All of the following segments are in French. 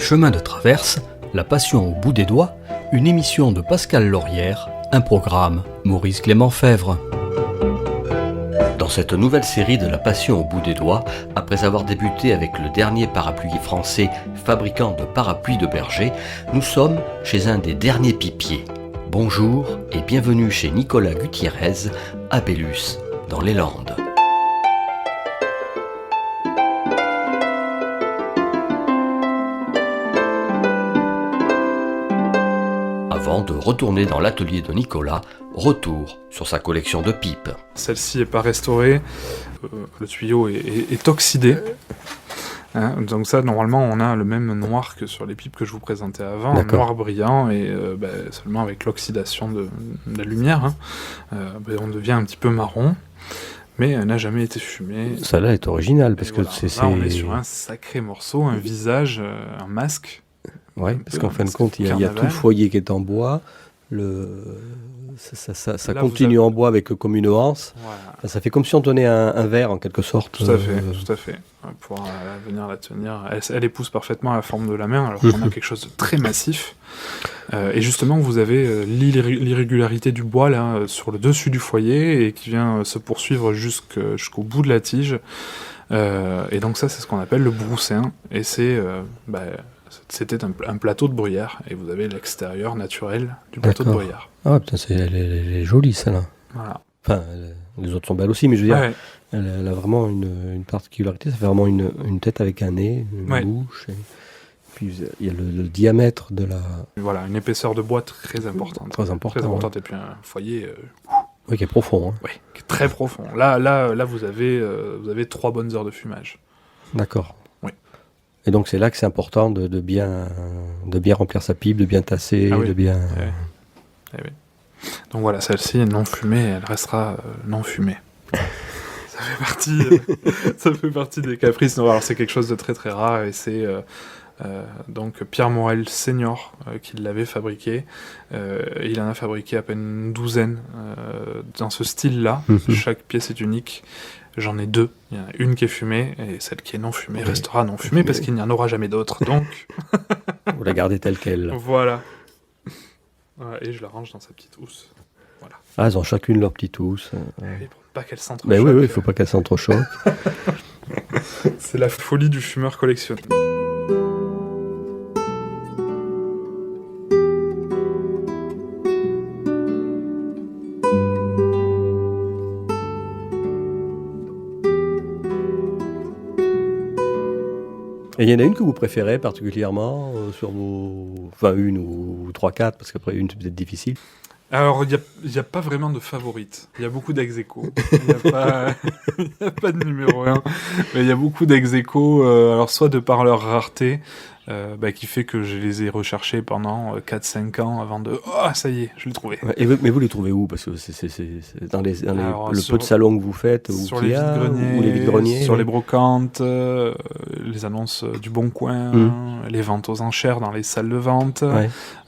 Chemins de traverse, La passion au bout des doigts, une émission de Pascal Laurière, un programme Maurice Clément Fèvre. Dans cette nouvelle série de La passion au bout des doigts, après avoir débuté avec le dernier parapluier français fabricant de parapluies de berger, nous sommes chez un des derniers pipiers. Bonjour et bienvenue chez Nicolas Gutiérrez, à Bellus, dans les Landes. Avant de retourner dans l'atelier de Nicolas, retour sur sa collection de pipes. Celle-ci n'est pas restaurée, le tuyau est oxydé. Donc ça, normalement, on a le même noir que sur les pipes que je vous présentais avant, un noir brillant, et seulement avec l'oxydation de la lumière, on devient un petit peu marron, mais elle n'a jamais été fumée. Ça là est original, parce que voilà. Là, on est sur un sacré morceau, un visage, un masque. Oui, parce qu'en fin de compte, il y a tout le foyer qui est en bois, ça continue en bois avec comme une anse. Voilà. Ça fait comme si on tenait un verre en quelque sorte. Tout à fait. Pour venir la tenir, elle épouse parfaitement la forme de la main, alors qu'on a quelque chose de très massif. Et justement, vous avez l'irrégularité du bois là sur le dessus du foyer et qui vient se poursuivre jusqu'au bout de la tige. Et donc ça, c'est ce qu'on appelle le broussin. Et c'était un plateau de bruyère, et vous avez l'extérieur naturel du plateau de bruyère. Ah putain, elle est jolie celle-là. Voilà. Enfin, les autres sont belles aussi, mais je veux dire, elle a vraiment une particularité, ça fait vraiment une tête avec un nez, une bouche, et puis il y a le diamètre de la... Voilà, une épaisseur de bois très importante. Très importante, et puis un foyer... Oui, qui est profond. Hein. Oui, qui est très profond. Là vous avez 3 bonnes heures de fumage. D'accord. Et donc c'est là que c'est important de bien remplir sa pipe, de bien tasser, de bien... Oui. Donc voilà, celle-ci est non fumée, elle restera non fumée. Ça fait partie des caprices. Non, alors c'est quelque chose de très très rare, et c'est donc Pierre Morel Senior qui l'avait fabriqué. Il en a fabriqué à peine une douzaine dans ce style-là. Chaque pièce est unique. J'en ai 2. Il y en a une qui est fumée, et celle qui est non fumée restera non fumée, parce qu'il n'y en aura jamais d'autre. Donc, vous la gardez telle qu'elle. Voilà. Et je la range dans sa petite housse. Voilà. Ah, elles ont chacune leur petite housse. Oui, pour pas qu'elles s'entrechoquent. Oui, il faut pas qu'elles s'entrechoquent. C'est la folie du fumeur collectionneur. Et il y en a une que vous préférez particulièrement sur vos... Enfin, une ou 3-4, parce qu'après une, c'est peut-être difficile. Alors, il n'y a pas vraiment de favorite. Il y a beaucoup d'ex-aequo. Il n'y a pas de numéro 1. Mais il y a beaucoup d'ex-aequo, alors soit de par leur rareté, qui fait que je les ai recherchés pendant 4-5 ans avant de... Oh, ça y est, je l'ai trouvé. Ouais, mais vous les trouvez où? Parce que c'est dans le peu de salons que vous faites, sur les vide-greniers, sur les brocantes, les annonces du Bon Coin, les ventes aux enchères dans les salles de vente,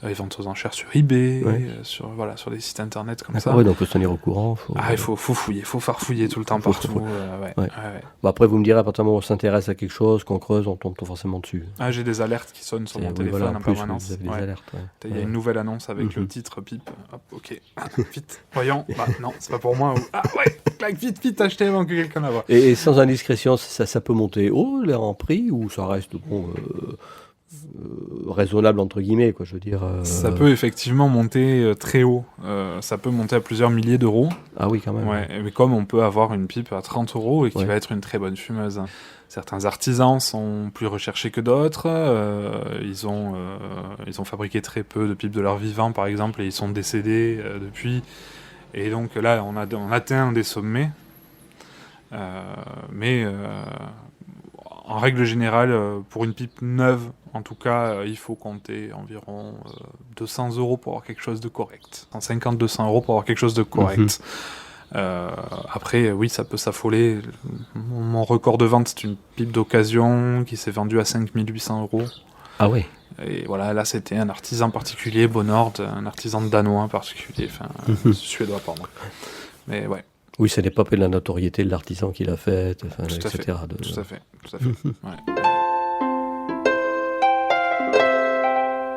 les ventes aux enchères sur eBay, sur des sites internet comme ça. Oui, donc il faut se tenir au courant. Il faut fouiller, il faut farfouiller tout le temps partout. Bon, après, vous me direz, à partir du moment où on s'intéresse à quelque chose, qu'on creuse, on tombe forcément dessus. J'ai des alertes qui sonnent sur mon téléphone en permanence. Vous avez des alertes, Il y a une nouvelle annonce avec le titre pipe. Hop, ok, vite, voyons. Non, c'est pas pour moi. Clac, vite, achetez avant que quelqu'un la voie. Et sans indiscrétion, ça peut monter haut, l'air en prix, ou ça reste raisonnable entre guillemets, quoi, je veux dire. Ça peut effectivement monter très haut. Ça peut monter à plusieurs milliers d'euros. Ah oui, quand même. Mais comme on peut avoir une pipe à 30 euros et qui va être une très bonne fumeuse. Certains artisans sont plus recherchés que d'autres. Ils ont fabriqué très peu de pipes de leur vivant, par exemple, et ils sont décédés depuis. Et donc là, on atteint des sommets. Mais en règle générale, pour une pipe neuve, en tout cas, il faut compter environ 200 € pour avoir quelque chose de correct. 150-200 € pour avoir quelque chose de correct. Après, oui, ça peut s'affoler. Mon record de vente, c'est une pipe d'occasion qui s'est vendue à 5800 €. Ah oui. Et voilà, là, c'était un artisan particulier, Bonnord, un artisan danois particulier, suédois, pardon. Mais ouais. Oui, ça n'est pas de la notoriété de l'artisan qui l'a faite, etc. Tout à fait. Ouais.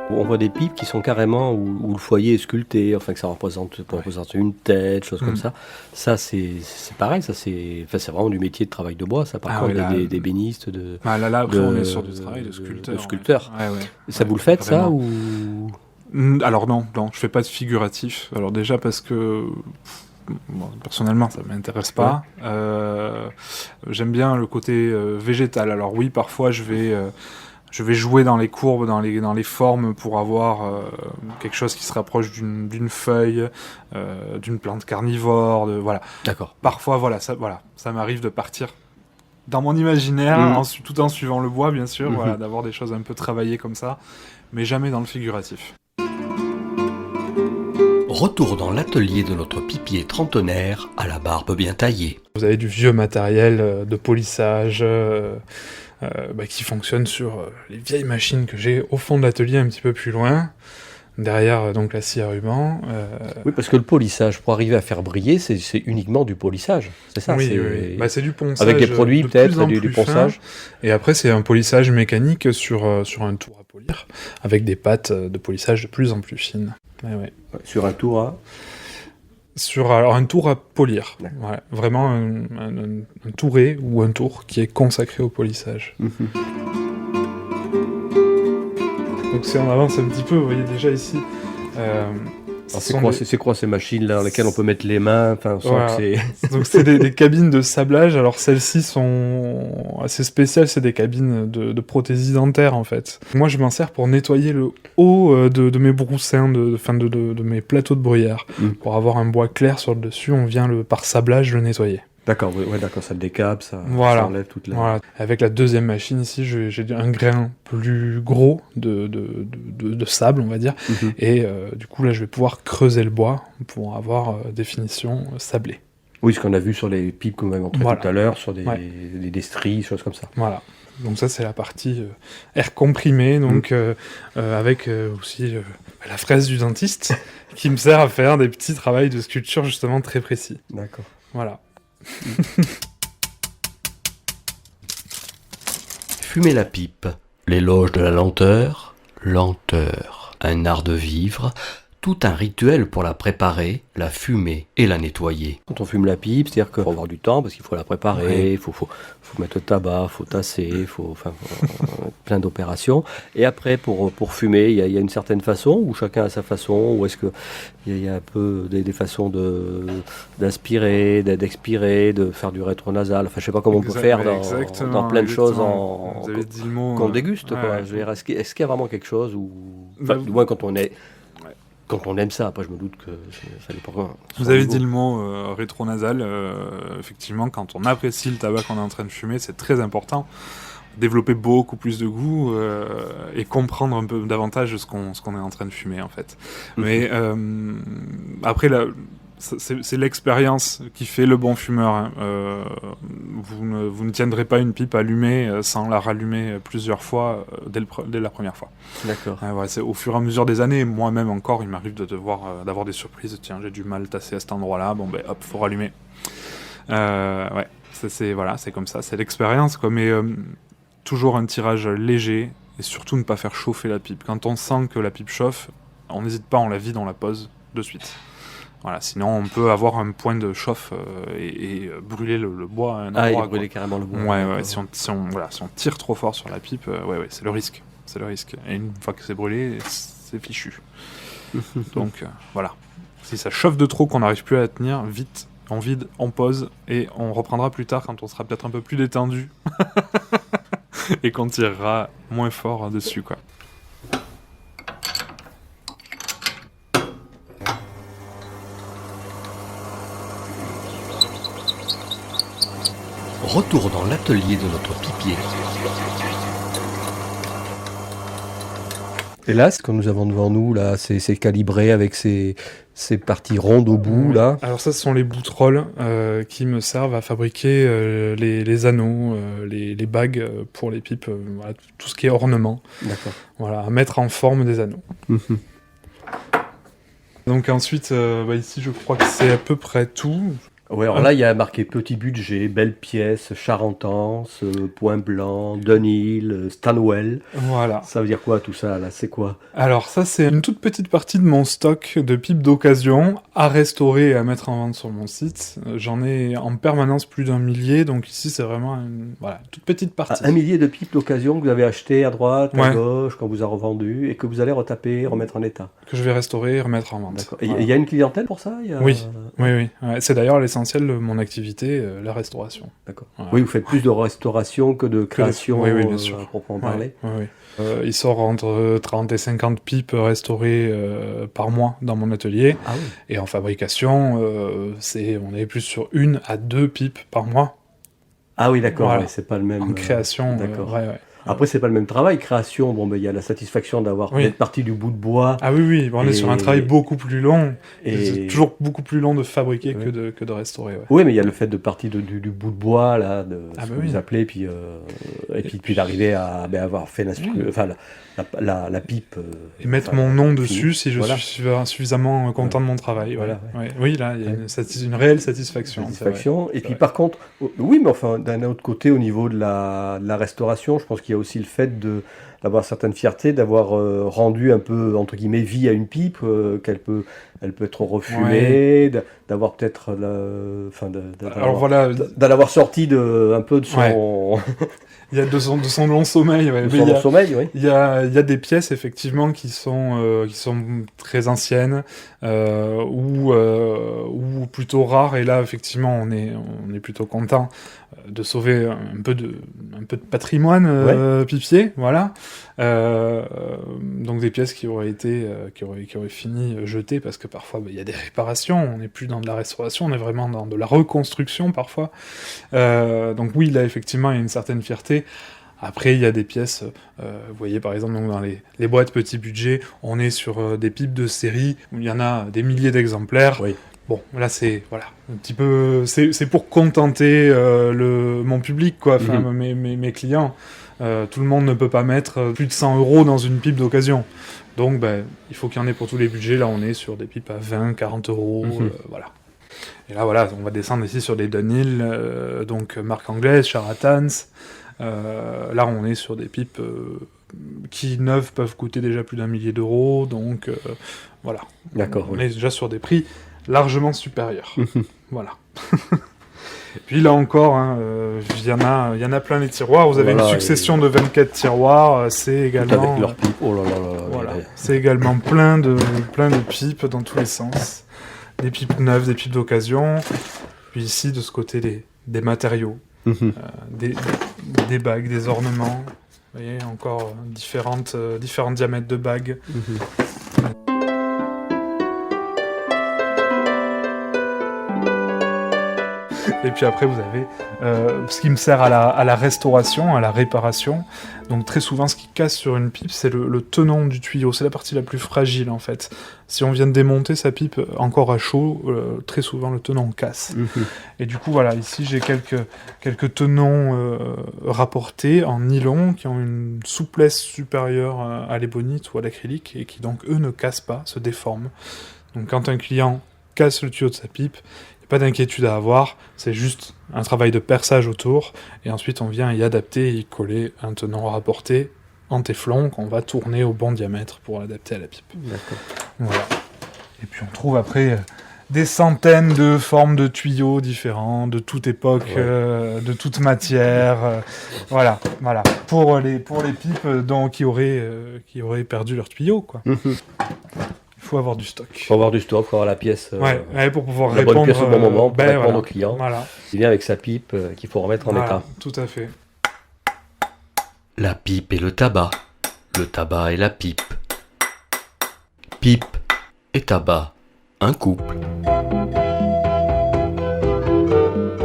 On voit des pipes qui sont carrément où le foyer est sculpté, enfin que ça représente une tête, choses comme ça. Ça, c'est pareil, c'est vraiment du métier de travail de bois, ça, par contre, d'ébéniste, là, après, on est sur du travail de sculpteur. De sculpteur. Ouais, ça, vous le faites, vraiment. Ça, ou... Alors non, je fais pas de figuratif. Alors déjà parce que... Bon, personnellement, ça m'intéresse pas. J'aime bien le côté végétal. Alors oui, parfois, je vais jouer dans les courbes, dans les formes pour avoir quelque chose qui se rapproche d'une feuille, d'une plante carnivore, voilà. D'accord. Parfois, ça m'arrive de partir dans mon imaginaire, tout en suivant le bois, bien sûr, voilà, d'avoir des choses un peu travaillées comme ça, mais jamais dans le figuratif. Retour dans l'atelier de notre pipier trentenaire à la barbe bien taillée. Vous avez du vieux matériel de polissage qui fonctionne sur les vieilles machines que j'ai au fond de l'atelier, un petit peu plus loin, derrière donc la scie à ruban. Oui, parce que le polissage, pour arriver à faire briller, c'est uniquement du polissage, c'est ça? Oui, c'est du ponçage. Avec des produits peut-être, du ponçage. Et après, c'est un polissage mécanique sur un tour à polir, avec des pattes de polissage de plus en plus fines. Sur un tour à... Alors un tour à polir, vraiment un touret ou un tour qui est consacré au polissage. Donc si on avance un petit peu, vous voyez déjà ici... c'est quoi ces machines-là dans lesquelles on peut mettre les mains? Donc c'est des cabines de sablage. Alors celles-ci sont assez spéciales, c'est des cabines de prothésie dentaire en fait. Moi je m'en sers pour nettoyer le haut de mes broussins, de mes plateaux de bruyère. Pour avoir un bois clair sur le dessus, on vient par sablage le nettoyer. D'accord, d'accord, ça le décape, ça enlève toute la... Voilà. Avec la deuxième machine ici, j'ai un grain plus gros de sable, on va dire, et du coup là je vais pouvoir creuser le bois pour avoir des finitions sablées. Oui, ce qu'on a vu sur les pipes qu'on avait montré tout à l'heure, sur des stries, choses comme ça. Voilà. Donc ça c'est la partie air comprimé, donc avec aussi la fraise du dentiste qui me sert à faire des petits travails de sculpture justement très précis. D'accord. Voilà. Fumer la pipe, l'éloge de la lenteur, un art de vivre, tout un rituel pour la préparer, la fumer et la nettoyer. Quand on fume la pipe, c'est-à-dire qu'il faut avoir du temps parce qu'il faut la préparer, il faut mettre le tabac, il faut tasser, plein d'opérations. Et après, pour fumer, il y a une certaine façon, où chacun a sa façon, ou est-ce qu'il y a un peu des façons d'inspirer, d'expirer, de faire du rétronasal, enfin je sais pas comment on peut faire dans plein de choses qu'on déguste. Quoi. Je veux dire, est-ce qu'il y a vraiment quelque chose, du moins quand on aime ça, après je me doute que ça dépend. Vous avez dit le mot rétronasal, effectivement, quand on apprécie le tabac qu'on est en train de fumer, c'est très important. Développer beaucoup plus de goût et comprendre un peu davantage ce qu'on est en train de fumer, en fait. Mais après, c'est l'expérience qui fait le bon fumeur. Hein. Vous ne tiendrez pas une pipe allumée sans la rallumer plusieurs fois dès la première fois. D'accord. C'est au fur et à mesure des années, moi-même encore, il m'arrive d'avoir des surprises. Tiens, j'ai du mal tasser à cet endroit-là. Bon, hop, faut rallumer. C'est comme ça, c'est l'expérience, quoi. Mais toujours un tirage léger et surtout ne pas faire chauffer la pipe. Quand on sent que la pipe chauffe, on n'hésite pas, on la vide, on la pose de suite. Voilà, sinon on peut avoir un point de chauffe et brûler le bois à un endroit. Et brûler carrément le bois. Si on tire trop fort sur la pipe, c'est le risque. C'est le risque. Et une fois que c'est brûlé, c'est fichu. Donc voilà. Si ça chauffe de trop, qu'on n'arrive plus à la tenir, vite, on vide, on pose, et on reprendra plus tard quand on sera peut-être un peu plus détendu. Et qu'on tirera moins fort dessus, quoi. Retour dans l'atelier de notre pipier. Et là, ce que nous avons devant nous, là, c'est calibré avec ces parties rondes au bout, là. Alors ça, ce sont les boutrolles qui me servent à fabriquer les anneaux, les bagues pour les pipes, voilà, tout ce qui est ornement. D'accord. Voilà, à mettre en forme des anneaux. Donc ensuite, ici, je crois que c'est à peu près tout. Ouais, alors là, il y a marqué petit budget, belle pièce, Charentance, Point Blanc, Dunhill, Stanwell. Voilà. Ça veut dire quoi tout ça là? C'est quoi? Alors ça, c'est une toute petite partie de mon stock de pipes d'occasion à restaurer et à mettre en vente sur mon site. J'en ai en permanence plus d'un millier, donc ici c'est vraiment une toute petite partie. 1 millier de pipes d'occasion que vous avez acheté à droite, à Ouais. gauche, qu'on vous a revendu et que vous allez retaper, remettre en état. Que je vais restaurer et remettre en vente. D'accord. Et Voilà. il y a une clientèle pour ça? Oui. Oui. Ouais, c'est d'ailleurs l'essentiel de mon activité, la restauration. D'accord. Voilà. Oui, vous faites plus de restauration que de création, Oui, bien sûr. à proprement parler. Oui. Il sort entre 30 et 50 pipes restaurées par mois dans mon atelier. Ah oui. Et en fabrication, on est plus sur 1 à 2 pipes par mois. Ah oui, d'accord. Voilà. Ouais, c'est pas le même. En création, d'accord. ouais. Après, c'est pas le même travail. Création, bon, ben, il y a la satisfaction d'être parti du bout de bois. Ah oui, on est sur un travail beaucoup plus long. Et C'est toujours beaucoup plus long de fabriquer Ouais. que de restaurer. Ouais. oui, mais il y a le fait de partir du bout de bois, là, de Ah ce bah que oui. vous appelez, puis d'arriver à avoir fait la pipe. Et mettre mon nom fini. dessus si je Voilà. suis suffisamment content de mon travail. Voilà, Ouais. Oui, là, il y a une réelle satisfaction. Satisfaction. Et C'est puis vrai. par contre, oui, mais enfin, d'un autre côté, au niveau de la restauration, je pense qu'il y a aussi le fait d'avoir certaines fiertés, d'avoir rendu un peu, entre guillemets, vie à une pipe, elle peut être refumée, d'avoir peut-être Alors voilà, d'en avoir sorti un peu de son, il y a de son long sommeil. Ouais. de Mais son sommeil, oui. il y a des pièces effectivement qui sont très anciennes ou plutôt rares, et là effectivement on est plutôt content de sauver un peu de patrimoine pipier, voilà. Donc des pièces qui auraient fini jetées parce que parfois il y a des réparations, on n'est plus dans de la restauration, on est vraiment dans de la reconstruction parfois. Donc oui, là effectivement il y a une certaine fierté. Après, il y a des pièces, vous voyez par exemple donc dans les boîtes petit budget, on est sur des pipes de série où il y en a des milliers d'exemplaires. Oui. Bon, là c'est un petit peu, c'est pour contenter mon public, quoi, enfin mes clients. Tout le monde ne peut pas mettre plus de 100 € dans une pipe d'occasion. Donc il faut qu'il y en ait pour tous les budgets. Là on est sur des pipes à 20, 40 €, voilà. Et là voilà, on va descendre ici sur des Dunhill, donc marque anglaise, Charlatans. Là on est sur des pipes qui neuves peuvent coûter déjà plus d'1 millier d'euros, donc voilà. D'accord. On est déjà sur des prix largement supérieurs. Voilà. Et puis là encore, il y en a plein les tiroirs. Vous avez une succession de 24 tiroirs. C'est également. Avec leurs pipes. Oh là là là. Voilà. C'est également plein de pipes dans tous les sens. Des pipes neuves, des pipes d'occasion. Puis ici, de ce côté, des matériaux, des bagues, des ornements. Vous voyez, encore différents diamètres de bagues. Et puis après, vous avez ce qui me sert à la restauration, à la réparation. Donc très souvent, ce qui casse sur une pipe, c'est le tenon du tuyau. C'est la partie la plus fragile, en fait. Si on vient de démonter sa pipe encore à chaud, très souvent, le tenon casse. Et du coup, voilà, ici, j'ai quelques tenons rapportés en nylon qui ont une souplesse supérieure à l'ébonite ou à l'acrylique et qui, donc, eux, ne cassent pas, se déforment. Donc quand un client casse le tuyau de sa pipe, pas d'inquiétude à avoir, c'est juste un travail de perçage autour, et ensuite on vient y adapter et y coller un tenant rapporté en téflon qu'on va tourner au bon diamètre pour l'adapter à la pipe. D'accord. Voilà. Et puis on trouve après des centaines de formes de tuyaux différents, de toute époque, de toute matière, voilà. Pour les pipes qui auraient perdu leur tuyau, quoi. Il faut avoir du stock. Il faut avoir du stock, faut avoir la pièce. Pour pouvoir la répondre. bonne pièce au bon moment pour répondre aux clients. Voilà. Il vient avec sa pipe qu'il faut remettre en état. Tout à fait. La pipe et le tabac et la pipe. Pipe et tabac, un couple.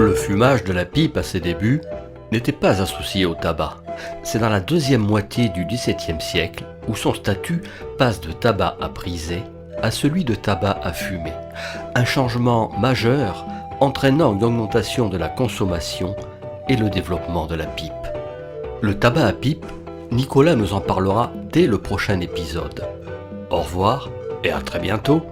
Le fumage de la pipe à ses débuts n'était pas associé au tabac. C'est dans la deuxième moitié du XVIIe siècle où son statut passe de tabac à briser à celui de tabac à fumer. Un changement majeur entraînant une augmentation de la consommation et le développement de la pipe. Le tabac à pipe, Nicolas nous en parlera dès le prochain épisode. Au revoir et à très bientôt.